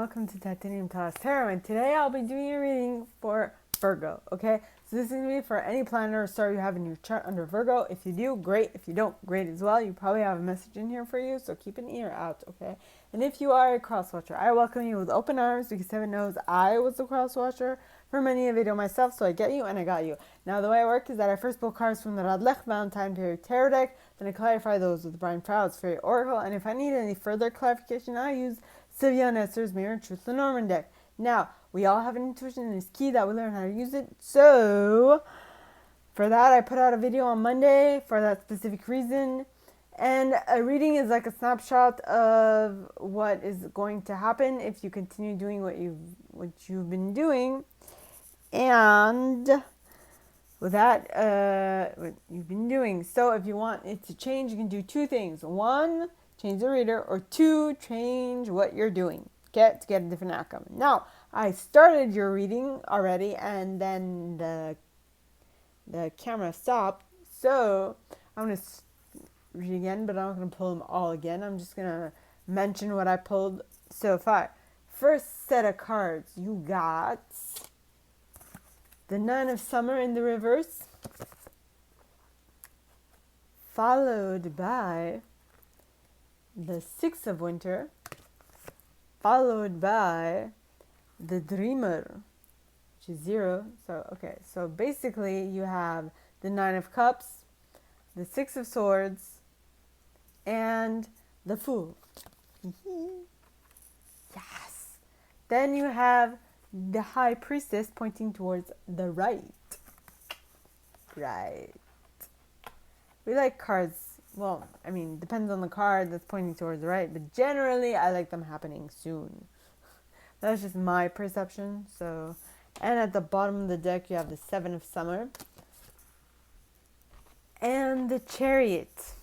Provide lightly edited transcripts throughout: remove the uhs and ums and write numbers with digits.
welcome to Titanium Taurus Tarot, and today I'll be doing a reading for Virgo, okay? So this is going to be for any planet or star you have in your chart under Virgo. If you do, great. If you don't, great as well. You probably have a message in here for you, so keep an ear out, okay? And if you are a cross watcher, I welcome you with open arms because heaven knows I was a cross watcher for many a video myself, so I get you and I got you. Now the way I work is that I first pull cards from the Radlech Valentine Period Tarot deck, then I clarify those with Brian Fowler's Fairy Oracle, and if I need any further clarification, I use Sylvia Nestor's Mirror Truth Lenormand deck. Now, we all have an intuition and it's key that we learn how to use it. So, for that, I put out a video on Monday for that specific reason. And a reading is like a snapshot of what is going to happen if you continue doing what you've been doing. And with that, what you've been doing. So if you want it to change, you can do two things. One, change the reader, or two, change what you're doing, okay, to get a different outcome. Now, I started your reading already, and then the camera stopped, so I'm going to read again, but I'm not going to pull them all again. I'm just going to mention what I pulled so far. First set of cards, you got the Nine of Summer in the reverse, followed by the Six of Winter, followed by the Dreamer, which is 0. So, okay, so basically you have the Nine of Cups, the Six of Swords, and the Fool. Yes. Then you have the High Priestess pointing towards the right. Right. We like cards. Well, I mean, depends on the card that's pointing towards the right, but generally I like them happening soon. That's just my perception. So, and at the bottom of the deck you have the Seven of Summer and the Chariot.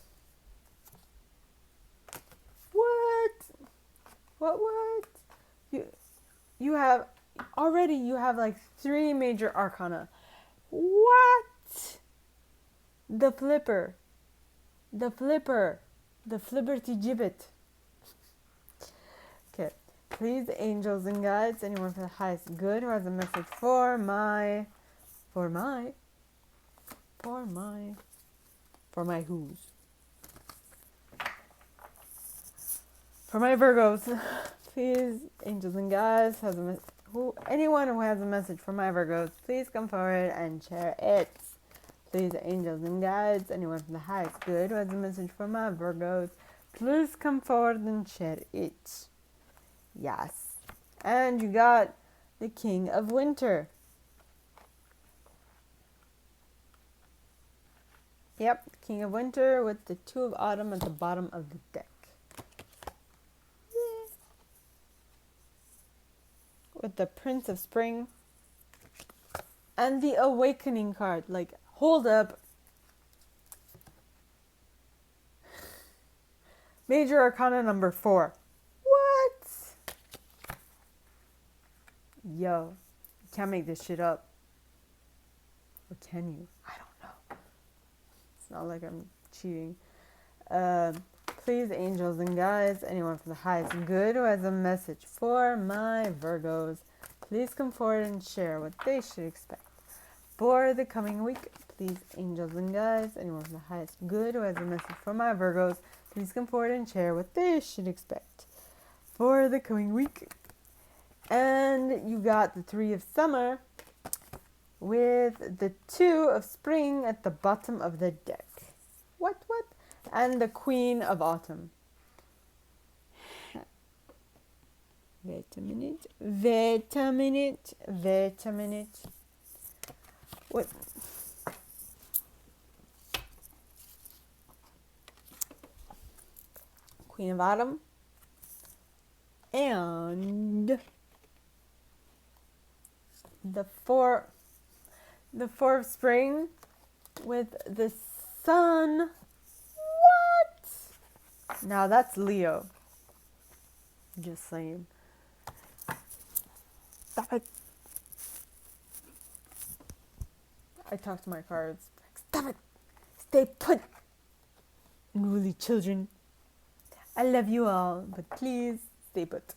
What? You have like 3 major arcana. What? The Flipper. The Flipperty Gibbet. Okay, please, angels and guides, anyone for the highest good who has a message for my who's? For my Virgos, please, angels and guides, anyone who has a message for my Virgos, please come forward and share it. Please, angels and guides, anyone from the highest good who has a message for my Virgos, please come forward and share it. Yes. And you got the King of Winter. Yep, King of Winter with the Two of Autumn at the bottom of the deck. Yeah. With the Prince of Spring. And the Awakening card, like, hold up. Major Arcana number 4. What? Yo, you can't make this shit up. Or can you? I don't know. It's not like I'm cheating. Please, angels and guides, anyone from the highest good who has a message for my Virgos, please come forward and share what they should expect for the coming week. Please, angels and guides, anyone from the highest good who has a message for my Virgos, please come forward and share what they should expect for the coming week. And you got the Three of Summer with the Two of Spring at the bottom of the deck. What? And the Queen of Autumn. Wait a minute. What? Queen of Autumn. And the Four of Spring with the Sun. What? Now that's Leo. Just saying. Stop it. I talk to my cards. Stop it. Stay put. Unruly children. I love you all, but please stay put.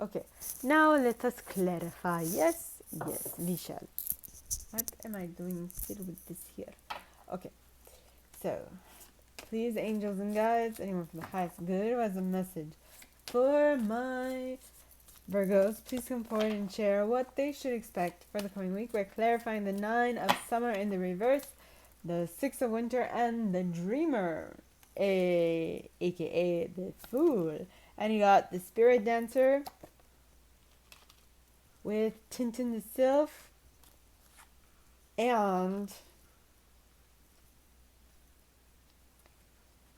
Okay, now let us clarify. Yes, yes, we shall. What am I doing still with this here? Okay, so please, angels and guides, anyone from the highest good who has a message for my Virgos, please come forward and share what they should expect for the coming week by clarifying the 9 of summer in the reverse, the 6 of winter, and the dreamer, aka the fool. And you got the spirit dancer with Tintin the Sylph and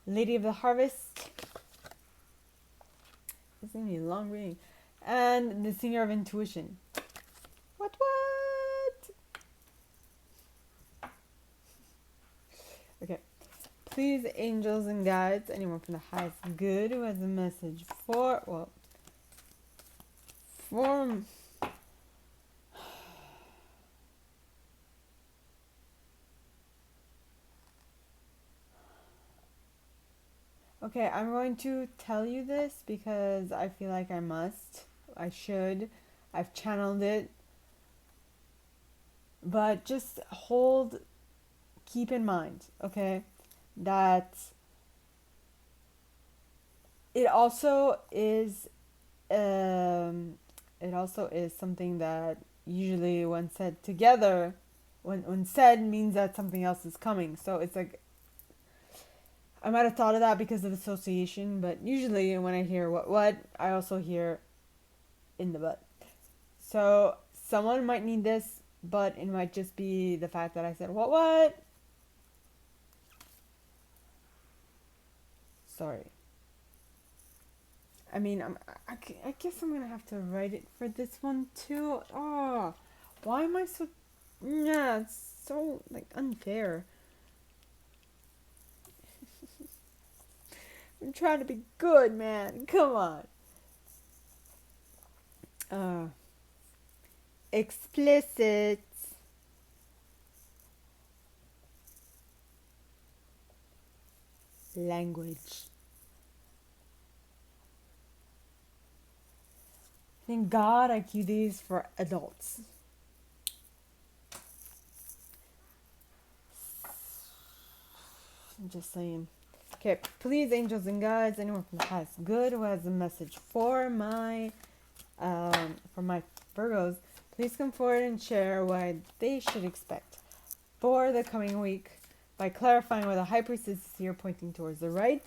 Lady of the Harvest. This is going to be a long reading. And the Singer of Intuition. What? Okay. Please, angels and guides, anyone from the highest good who has a message for okay, I'm going to tell you this because I feel like I must. I should. I've channeled it. But just keep in mind, okay, that it also is something that usually when said together, when said means that something else is coming. So it's like I might have thought of that because of association, but usually when I hear what, I also hear in the butt. So someone might need this, but it might just be the fact that I said what. Sorry. I mean, I guess I'm gonna have to write it for this one too. Oh, why am I so? Yeah, it's so like unfair. I'm trying to be good, man. Come on. Uh, explicit language. Thank God I keep these for adults. I'm just saying. Okay, please, angels and guides, anyone from the highest good who has a message for my Virgos, please come forward and share what they should expect for the coming week by clarifying why the High Priestess is here pointing towards the right,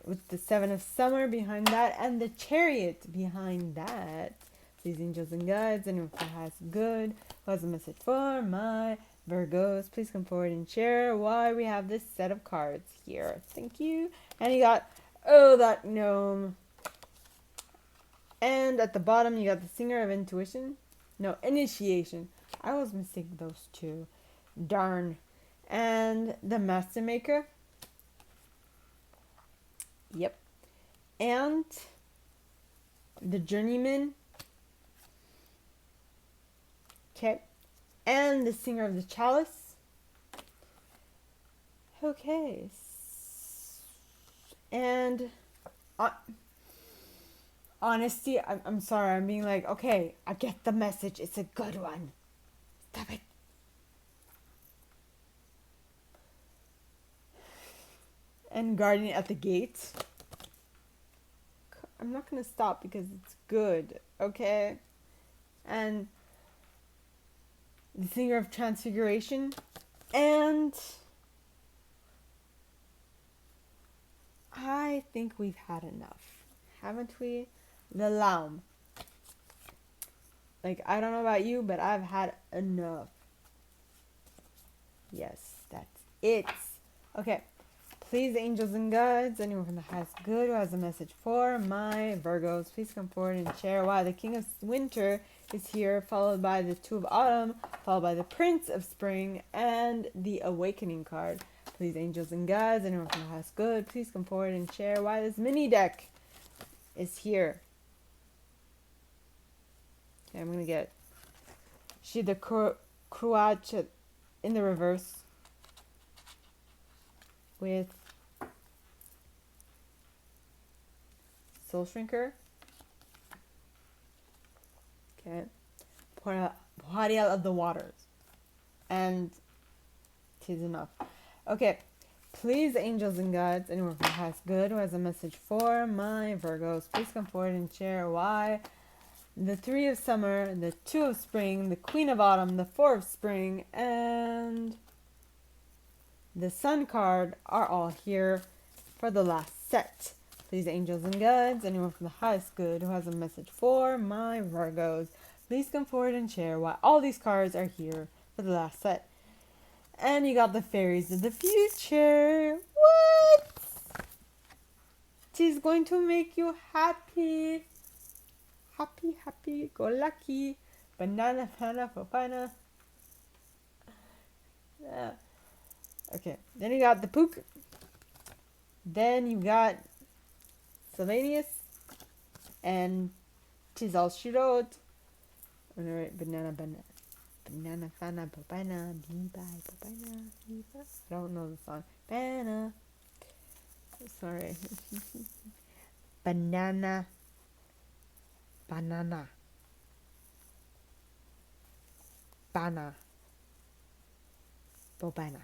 with the 7 of Summer behind that, and the Chariot behind that. Please, angels and guides, anyone who has good, who has a message for my Virgos, please come forward and share why we have this set of cards here. Thank you. And you got, that gnome. And at the bottom, you got the Singer of Intuition. No, Initiation. I always mistake those two. Darn. And the Master Maker. Yep. And the Journeyman. Okay. And the Singer of the Chalice. Okay. And honesty, I'm sorry. I'm being like, okay, I get the message. It's a good one. Stop it. And Guardian at the gate. I'm not going to stop because it's good, okay? And the Singer of Transfiguration. And I think we've had enough, haven't we? The Laum. Like, I don't know about you, but I've had enough. Yes, that's it. Okay. Please, angels and guides, anyone from the highest good who has a message for my Virgos, please come forward and share why the King of Winter is here, followed by the Two of Autumn, followed by the Prince of Spring, and the Awakening card. Please, angels and guides, anyone from the highest good, please come forward and share why this mini deck is here. Okay, I'm going to get Shida Cruach in the reverse with Soul Shrinker. Okay. Boreal of the waters. And 'tis enough. Okay. Please, angels and gods, anyone who has good, who has a message for my Virgos, please come forward and share why the 3 of summer, the 2 of spring, the Queen of autumn, the 4 of spring, and the Sun card are all here for the last set. Please, angels and gods, anyone from the highest good who has a message for my Virgos, please come forward and share why all these cards are here for the last set. And you got the fairies of the future. What? She's going to make you happy. Happy, happy, go lucky. Banana, fana, fofana. Yeah. Okay, then you got the Pook. Then you got Sylvanus. And she's all she wrote. Alright, banana, fana, popana, bye, popana, I don't know the song. Banana. Sorry. Banana. Bana. Bobana.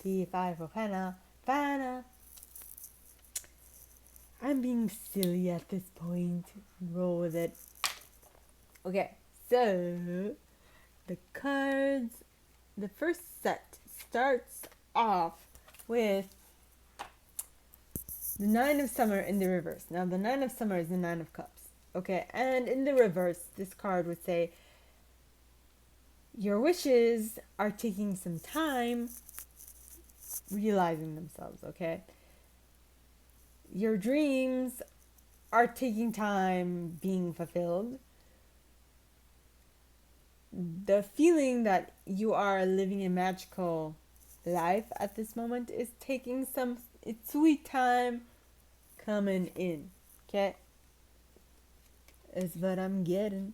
C5 for Fana. I'm being silly at this point. Roll with it. Okay, so the cards, the first set starts off with the 9 of summer in the reverse. Now the 9 of summer is the 9 of cups. Okay, and in the reverse, this card would say, your wishes are taking some time realizing themselves, okay? Your dreams are taking time being fulfilled. The feeling that you are living a magical life at this moment is taking some sweet time coming in, okay? It's what I'm getting.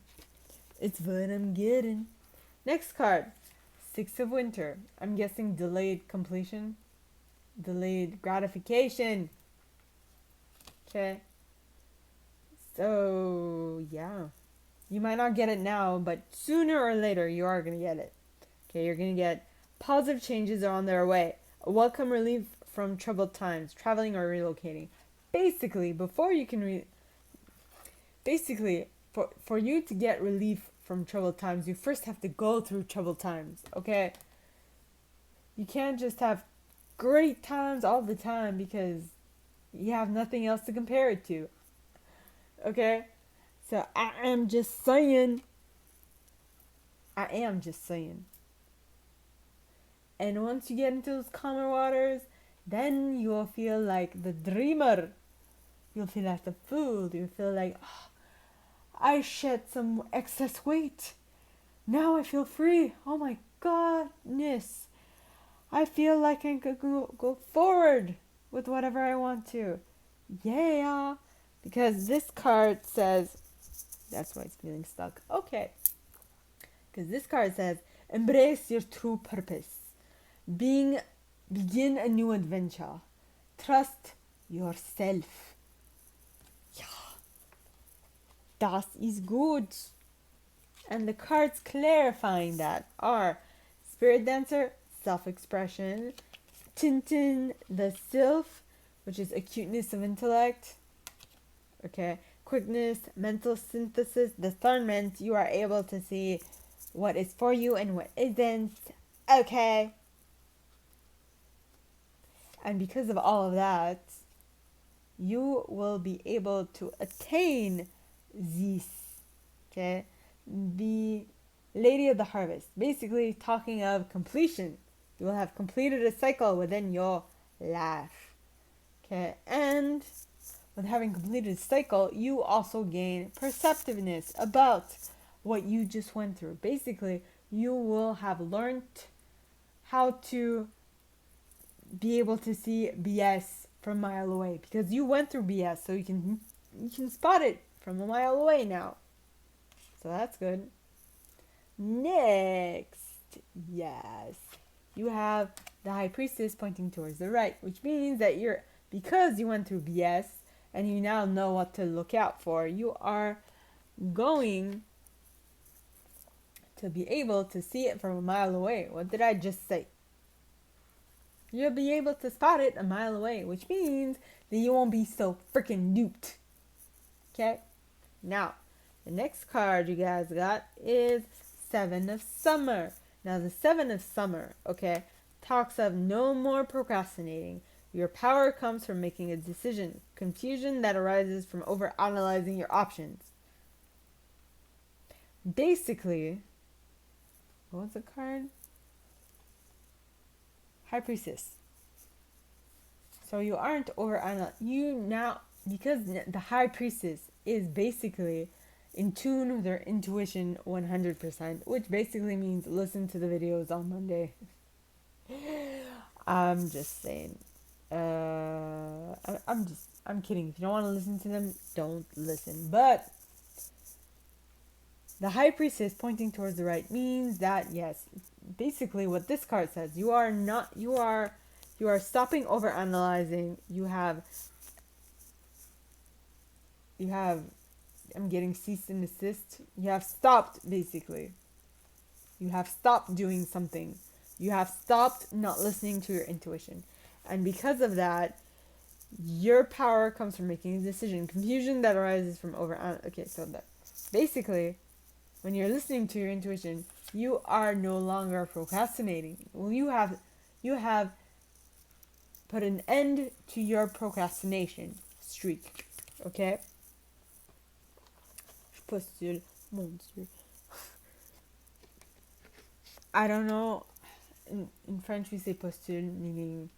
Next card, 6 of winter. I'm guessing delayed completion. Delayed gratification. Okay. So, yeah. You might not get it now, but sooner or later you are going to get it. Okay, you're going to get positive changes are on their way. A welcome relief from troubled times, traveling or relocating. Basically, before you can for you to get relief from troubled times, you first have to go through troubled times, okay? You can't just have great times all the time because you have nothing else to compare it to. Okay? So I am just saying. And once you get into those calmer waters, then you will feel like the dreamer. You'll feel like the fool. You'll feel like, oh, I shed some excess weight. Now I feel free. Oh my godness. I feel like I could go forward with whatever I want to. Yeah. Because this card says, that's why it's feeling stuck. Okay. Because this card says, embrace your true purpose. Begin a new adventure. Trust yourself. Yeah. Das is good. And the cards clarifying that are Spirit Dancer, self-expression, Tintin, the Sylph, which is acuteness of intellect, okay, quickness, mental synthesis, discernment, you are able to see what is for you and what isn't, okay. And because of all of that, you will be able to attain this, okay, the Lady of the Harvest, basically talking of completion. You will have completed a cycle within your life, okay, and with having completed a cycle, you also gain perceptiveness about what you just went through. Basically, you will have learned how to be able to see BS from a mile away because you went through BS, so you can spot it from a mile away now. So that's good. Next, yes, you have the High Priestess pointing towards the right, which means that because you went through BS and you now know what to look out for. You are going to be able to see it from a mile away. What did I just say? You'll be able to spot it a mile away, which means that you won't be so freaking duped. Okay? Now, the next card you guys got is Seven of Summer. Now, the Seven of Summer, okay, talks of no more procrastinating. Your power comes from making a decision. Confusion that arises from overanalyzing your options. Basically, what was the card? High Priestess. So you aren't because the High Priestess is basically in tune with their intuition 100%, which basically means listen to the videos on Monday. I'm just saying. I'm kidding. If you don't want to listen to them, don't listen. But the High Priestess pointing towards the right means that, yes, basically what this card says, you are stopping over analyzing. You have I'm getting cease and desist. You have stopped, basically. You have stopped doing something. You have stopped not listening to your intuition. And because of that, your power comes from making a decision. Confusion that arises from okay, so that basically, when you're listening to your intuition, you are no longer procrastinating. Well, you have put an end to your procrastination streak. Okay? Postule, mon Dieu. I don't know. In French, we say postule, meaning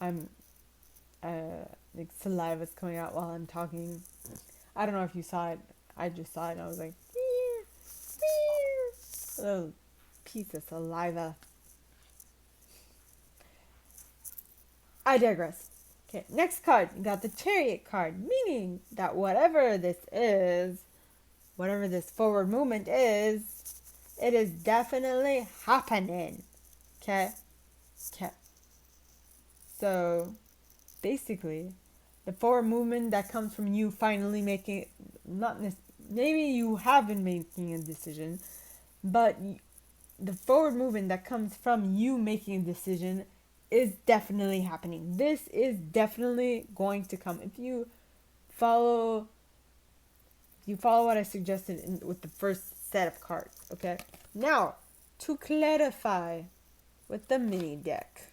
I'm like saliva's coming out while I'm talking. I don't know if you saw it. I just saw it and I was like, a little piece of saliva. I digress. Okay, next card. You got the Chariot card, meaning that whatever this forward movement is, it is definitely happening. Okay? Okay. So, basically, the forward movement that comes from you finally making, maybe you have been making a decision, but the forward movement that comes from you making a decision is definitely happening. This is definitely going to come. If you follow what I suggested with the first set of cards, okay? Now, to clarify with the mini deck.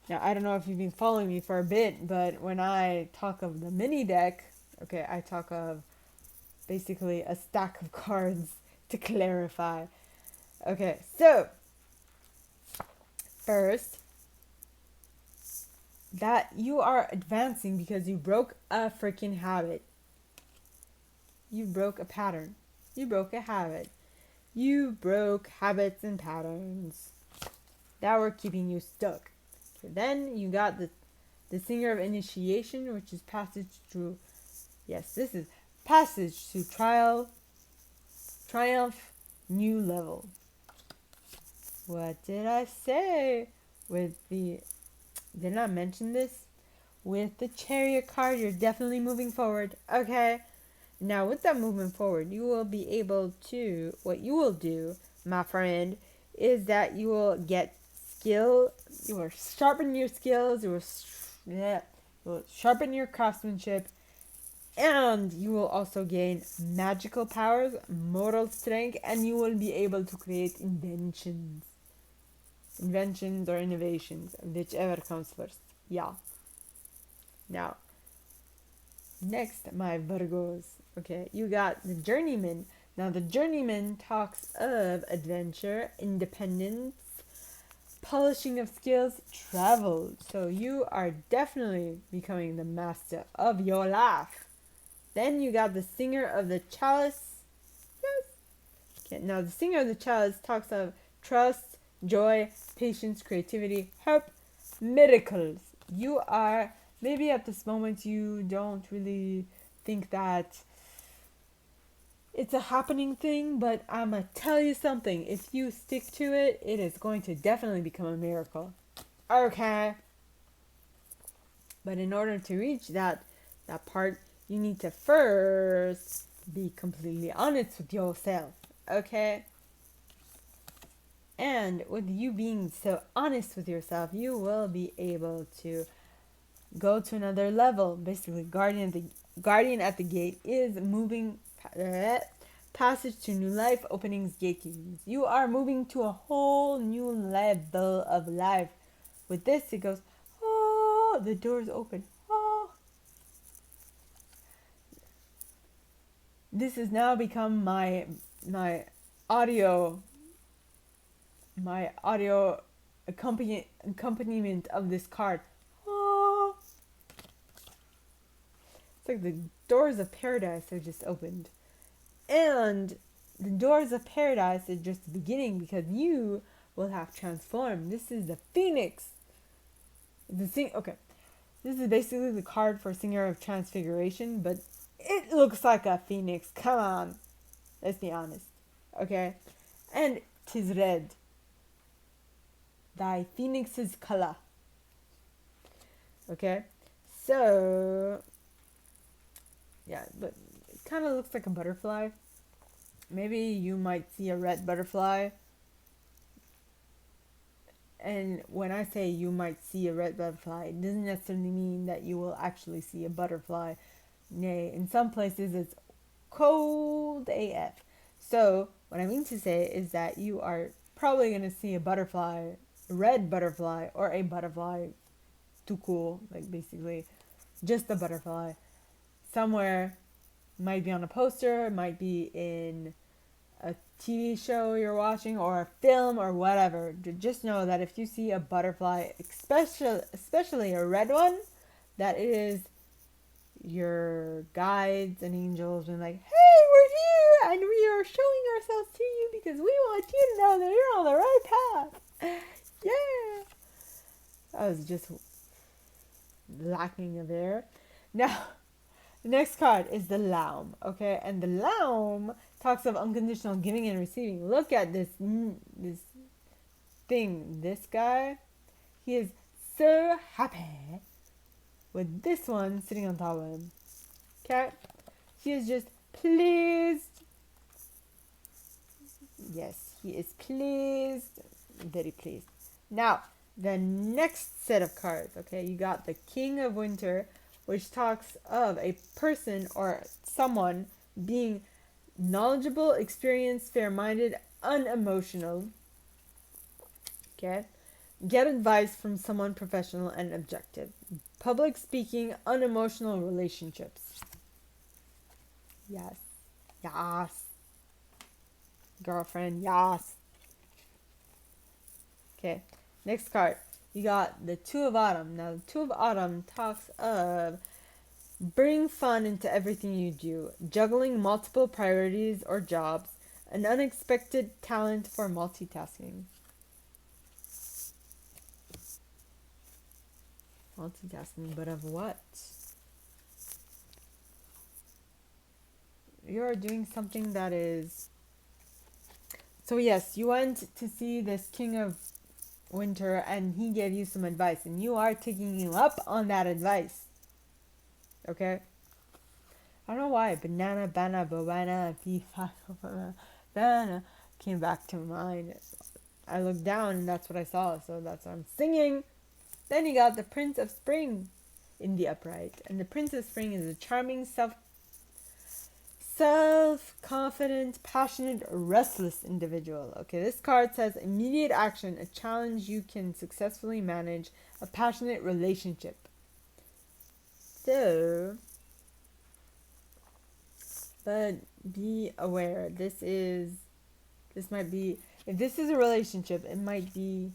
Now, I don't know if you've been following me for a bit, but when I talk of the mini deck, okay, I talk of basically a stack of cards to clarify. Okay, so first, that you are advancing because you broke a freaking habit. You broke a pattern. You broke a habit. You broke habits and patterns that were keeping you stuck. Okay, then you got the Singer of Initiation, which is passage through. Yes, this is passage to triumph, new level. What did I say? Did I mention this? With the Chariot card, you're definitely moving forward. Okay. Now, with that movement forward, you will be able to, what you will do, my friend, is that you will get skill, you will sharpen your skills, you will sharpen your craftsmanship, and you will also gain magical powers, moral strength, and you will be able to create inventions or innovations, whichever comes first. Yeah. Now, next, my Virgos. Okay, you got the Journeyman. Now, the Journeyman talks of adventure, independence, polishing of skills, travel. So you are definitely becoming the master of your life. Then you got the Singer of the Chalice. Yes. Okay, now the Singer of the Chalice talks of trust, joy, patience, creativity, hope, miracles. You are, maybe at this moment you don't really think that it's a happening thing, but I'm going to tell you something. If you stick to it, it is going to definitely become a miracle. Okay. But in order to reach that part, you need to first be completely honest with yourself, okay? And with you being so honest with yourself, you will be able to go to another level. Basically, guardian at the gate is moving passage to new life, openings, gatekeepings. You are moving to a whole new level of life. With this, it goes, oh, the doors open. Oh, this has now become my audio my audio accompaniment of this card. Oh, it's like the doors of paradise are just opened. And the doors of paradise is just the beginning because you will have transformed. This is the phoenix. Okay. This is basically the card for Singer of Transfiguration, but it looks like a phoenix. Come on. Let's be honest. Okay? And 'tis red. Thy phoenix's color. Okay? So, yeah, but it kind of looks like a butterfly. Maybe you might see a red butterfly. And when I say you might see a red butterfly, it doesn't necessarily mean that you will actually see a butterfly. Nay, in some places it's cold AF. So, what I mean to say is that you are probably going to see a butterfly, a red butterfly, or a butterfly too cool, like basically just a butterfly. Somewhere, might be on a poster, might be in a TV show you're watching or a film or whatever. Just know that if you see a butterfly, especially a red one, that it is your guides and angels and like, hey, we're here and we are showing ourselves to you because we want you to know that you're on the right path. Yeah. I was just lacking of air. Now, the next card is the Laum, okay? And the Laum talks of unconditional giving and receiving. Look at this thing. This guy, he is so happy with this one sitting on top of him. Okay? He is just pleased. Yes, he is pleased. Very pleased. Now, the next set of cards, okay? You got the King of Winter, which talks of a person or someone being knowledgeable, experienced, fair-minded, unemotional. Okay? Get advice from someone professional and objective. Public speaking, unemotional relationships. Yes. Yes. Girlfriend, yes. Okay. Next card. You got the Two of Autumn. Now, the Two of Autumn talks of bring fun into everything you do, juggling multiple priorities or jobs, an unexpected talent for multitasking. Multitasking, but of what? You're doing something that is... So yes, you went to see this King of Winter and he gave you some advice and you are taking him up on that advice. Okay? I don't know why. Banana, banana, banana came back to mind. I looked down and that's what I saw, so that's what I'm singing. Then you got the Prince of Spring in the upright. And the Prince of Spring is a charming, self-confident, passionate, restless individual. Okay, this card says immediate action, a challenge you can successfully manage, a passionate relationship. So, but be aware. This might be, if this is a relationship, it might be,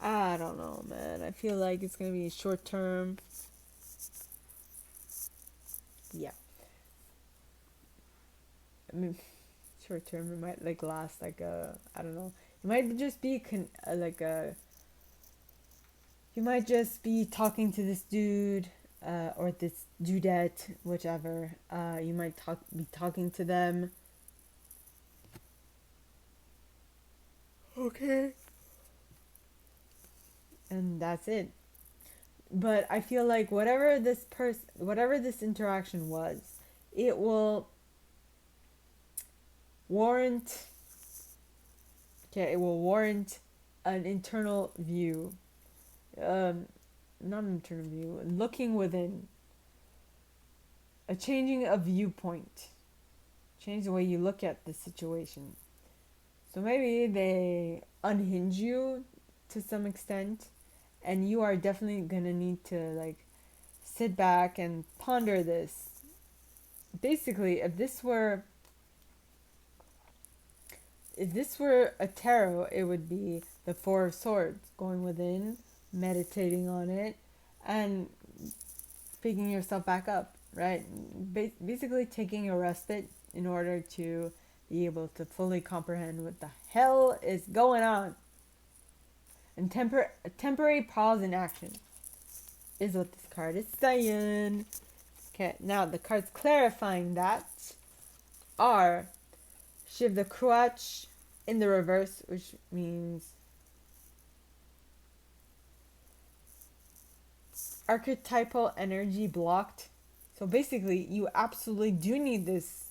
I don't know, man. I feel like it's going to be short term. Yeah. I mean, short term, it might like last like I don't know. It might just be you might just be talking to this dude or this dudette, whichever. You might be talking to them. Okay. And that's it. But I feel like whatever this interaction was, it will warrant, okay, it will warrant an internal view. Um, Not an internal view, looking within, a changing of viewpoint, change the way you look at the situation. So maybe they unhinge you to some extent, and you are definitely gonna need to like sit back and ponder this. Basically, if this were a tarot, it would be the Four of Swords, going within, meditating on it, and picking yourself back up, right? Basically, taking a respite in order to be able to fully comprehend what the hell is going on. And a temporary pause in action is what this card is saying. Okay, now the cards clarifying that are Shiv the Crutch in the reverse, which means archetypal energy blocked. So basically, you absolutely do need this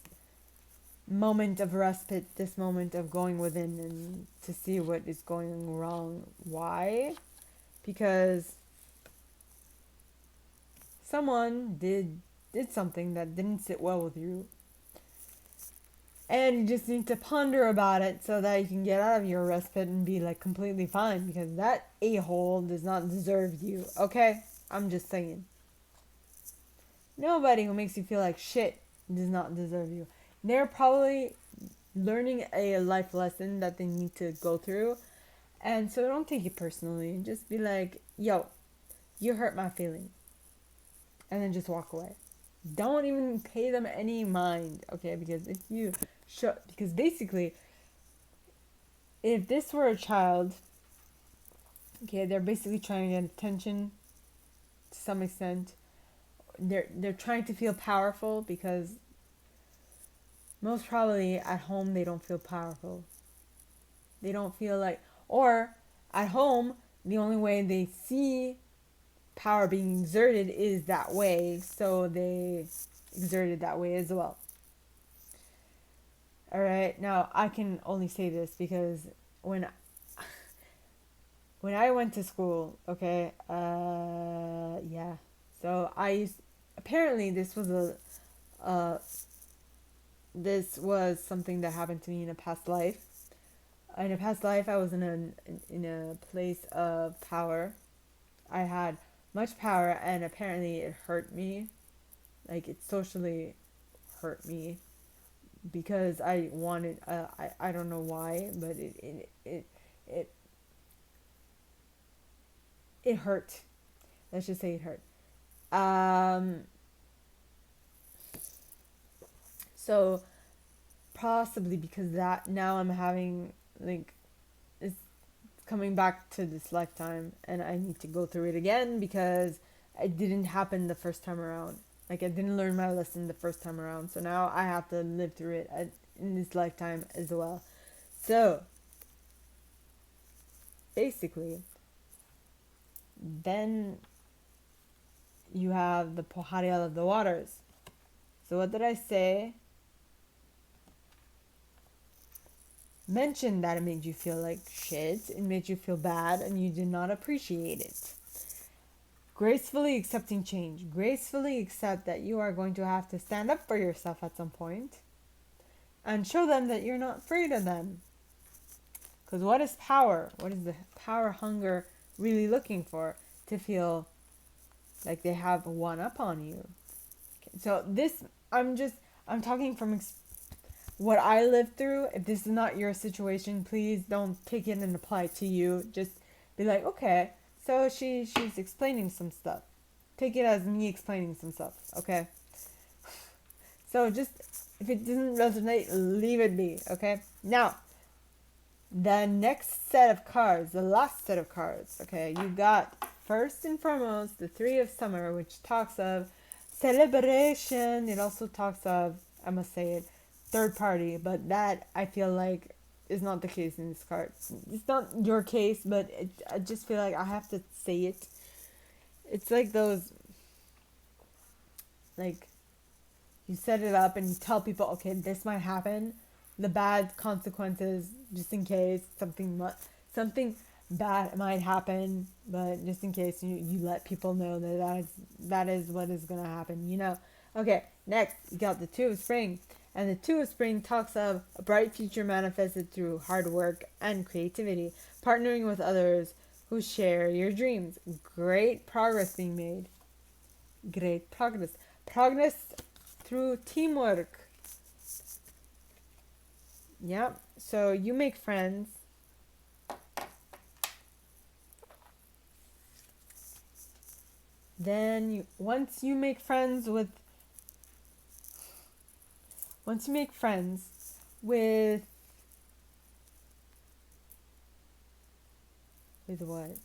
moment of respite, this moment of going within and to see what is going wrong. Why? Because someone did something that didn't sit well with you. And you just need to ponder about it so that you can get out of your respite and be like completely fine, because that a-hole does not deserve you, okay? I'm just saying. Nobody who makes you feel like shit does not deserve you. They're probably learning a life lesson that they need to go through. And so don't take it personally. Just be like, yo, you hurt my feelings. And then just walk away. Don't even pay them any mind, okay? Because if you because basically, if this were a child, okay, they're basically trying to get attention to some extent. They're trying to feel powerful, because most probably at home they don't feel powerful. They don't feel like, or at home the only way they see power being exerted is that way, so they exert it that way as well. All right, now I can only say this because when I went to school, okay, yeah, so I used, apparently this was something that happened to me in a past life. In a past life, I was in a place of power. I had much power, and apparently it hurt me. Like, it socially hurt me because I wanted. I don't know why, but it it hurt. Let's just say it hurt. Um. So possibly because that, now I'm having like, it's coming back to this lifetime, and I need to go through it again because it didn't happen the first time around. Like, I didn't learn my lesson the first time around, so now I have to live through it in this lifetime as well. So basically, then you have the Poharial of the waters. So what did I say? Mention that it made you feel like shit, it made you feel bad, and you did not appreciate it. Gracefully accepting change. Gracefully accept that you are going to have to stand up for yourself at some point and show them that you're not afraid of them. Because what is power? What is the power hunger really looking for? To feel like they have one up on you. Okay, so this, I'm talking from what I lived through. If this is not your situation, please don't take it and apply it to you. Just be like, okay, so she's explaining some stuff. Take it as me explaining some stuff, okay? So just, if it doesn't resonate, leave it be, okay? Now, the next set of cards, the last set of cards, okay? You got, first and foremost, the Three of Summer, which talks of celebration. It also talks of, I must say it, third party, but that, I feel like, is not the case in this card. It's not your case, but I just feel like I have to say it. it's like those, like, you set it up and you tell people, okay, this might happen, the bad consequences, just in case something bad might happen, but just in case you let people know that is what is gonna happen, you know. Okay, next you got the Two of Spring, and the Two of Spring talks of a bright future manifested through hard work and creativity, partnering with others who share your dreams. Great progress being made. Great progress through teamwork. Yep. So you make friends. Then once you make friends with what?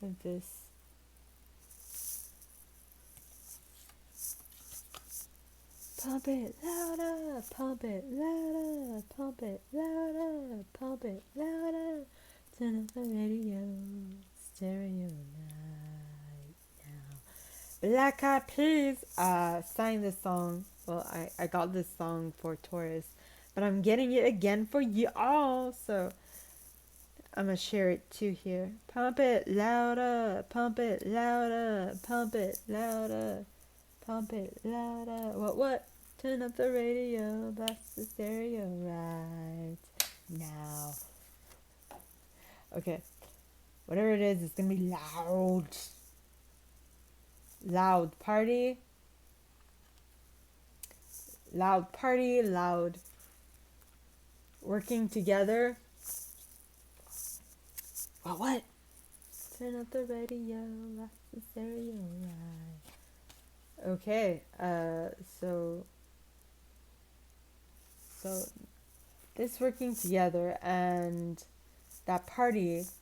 With this. Pump it louder, pump it louder, pump it louder, pump it louder. Turn up the radio, stereo night now. Black Eyed Peas sang this song. Well, I got this song for Taurus, but I'm getting it again for you all. So I'm gonna share it too here. Pump it louder, pump it louder, pump it louder, pump it louder. What? Turn up the radio, blast the stereo right now. Okay, whatever it is, it's gonna be loud. Loud party. Loud party, loud working together. What? Turn up the radio, blast the stereo right. Okay, so this working together and that party is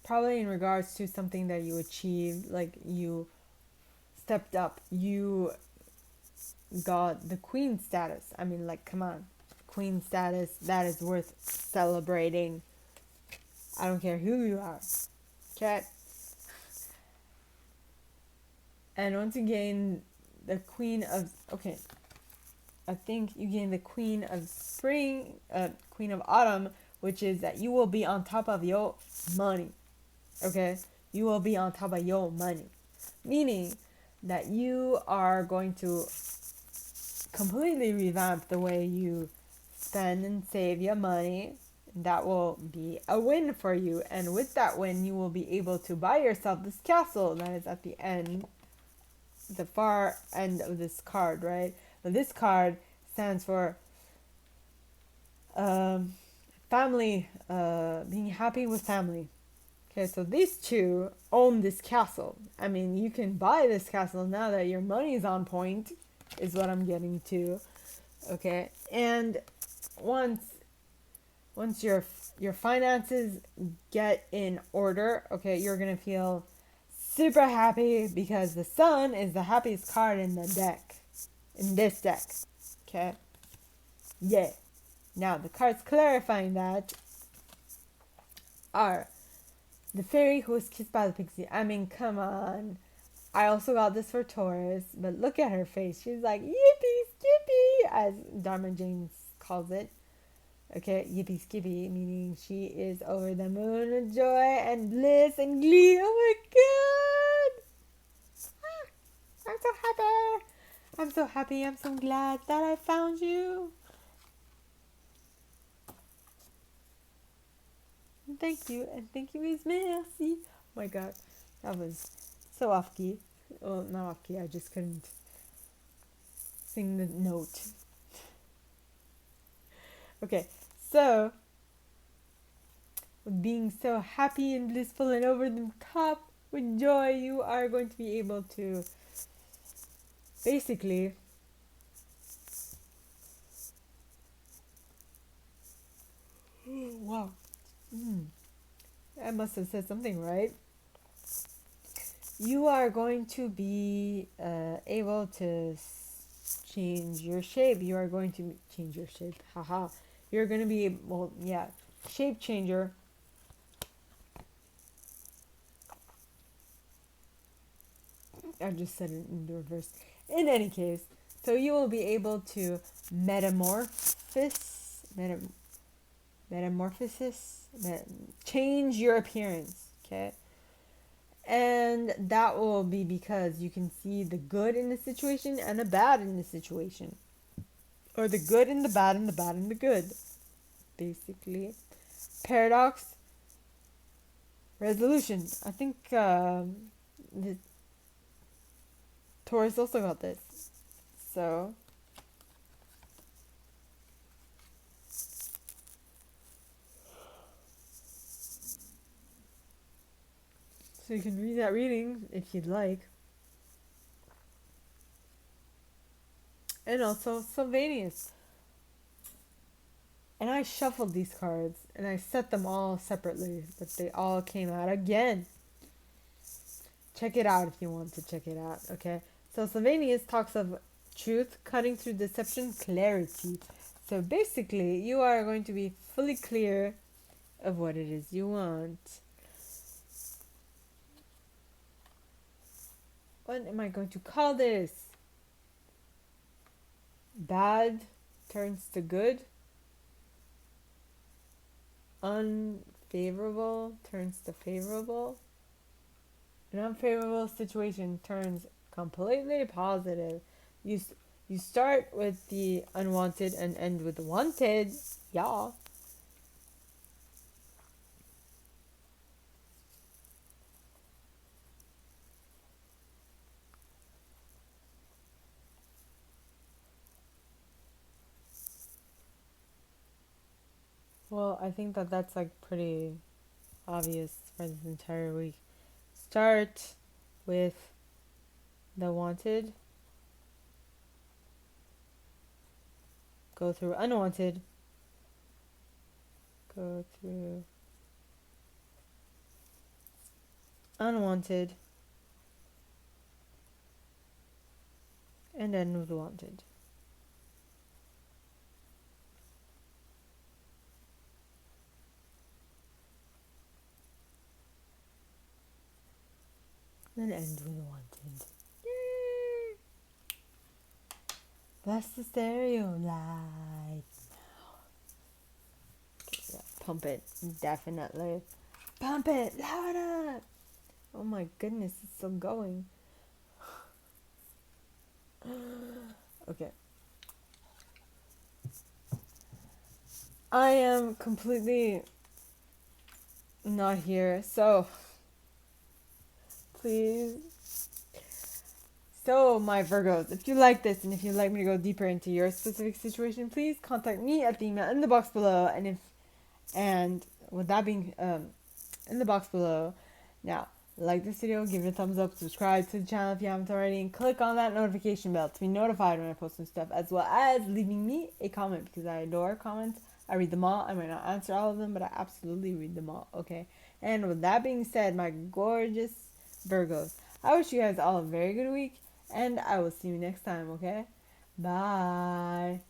probably in regards to something that you achieved, like you stepped up, you got the queen status. I mean, like, come on, queen status, that is worth celebrating. I don't care who you are. Okay? And once you gain the queen of, okay, I think you gain the queen of spring, queen of autumn, which is that you will be on top of your money. Okay? You will be on top of your money. Meaning that you are going to completely revamp the way you spend and save your money. That will be a win for you. And with that win, you will be able to buy yourself this castle that is at the end, the far end of this card, right? But this card stands for family, being happy with family. Okay, so these two own this castle. I mean, you can buy this castle now that your money is on point, is what I'm getting to. Okay, and once your finances get in order, okay, you're gonna feel super happy because the sun is the happiest card in the deck, in this deck. Okay, yeah. Now the cards clarifying that are the fairy who was kissed by the pixie. I mean, come on. I also got this for Taurus, but look at her face. She's like, yippee skippy, as Dharma James calls it. Okay, yippee skippy, meaning she is over the moon with joy and bliss and glee. Oh my god! I'm so happy! I'm so happy, I'm so glad that I found you. Thank you, and thank you, Miss Mercy. Oh my god, that was so off key. Well, not off key, I just couldn't sing the note. Okay, so with being so happy and blissful and over the top with joy, you are going to be able to basically wow. I must have said something right. You are going to be able to change your shape. You are going to change your shape. Haha. You're going to be, well, yeah, shape changer. I just said it in the reverse. In any case, so you will be able to metamorphosis, change your appearance, okay? And that will be because you can see the good in the situation and the bad in the situation. Or the good and the bad and the bad and the good, basically. Paradox, resolution. I think the Taurus also got this. So you can read that reading if you'd like. And also Sylvanius. And I shuffled these cards and I set them all separately, but they all came out again. Check it out if you want to check it out, okay? So Sylvanius talks of truth, cutting through deception, clarity. So basically, you are going to be fully clear of what it is you want. What am I going to call this? Bad turns to good. Unfavorable turns to favorable. An unfavorable situation turns completely positive. You start with the unwanted and end with the wanted. Yeah. Well, I think that that's like pretty obvious for this entire week. Start with the wanted, go through unwanted, go through unwanted, and end with wanted. Then end with wanted. Yay! That's the stereo light. Okay, yeah, pump it, definitely. Pump it louder! Oh my goodness, it's still going. Okay. I am completely not here, so please. So, my Virgos, if you like this and if you'd like me to go deeper into your specific situation, please contact me at the email in the box below. And with that being in the box below, now like this video, give it a thumbs up, subscribe to the channel if you haven't already, and click on that notification bell to be notified when I post new stuff, as well as leaving me a comment because I adore comments. I read them all. I might not answer all of them, but I absolutely read them all. Okay. And with that being said, my gorgeous Virgos, I wish you guys all a very good week. And I will see you next time, okay? Bye.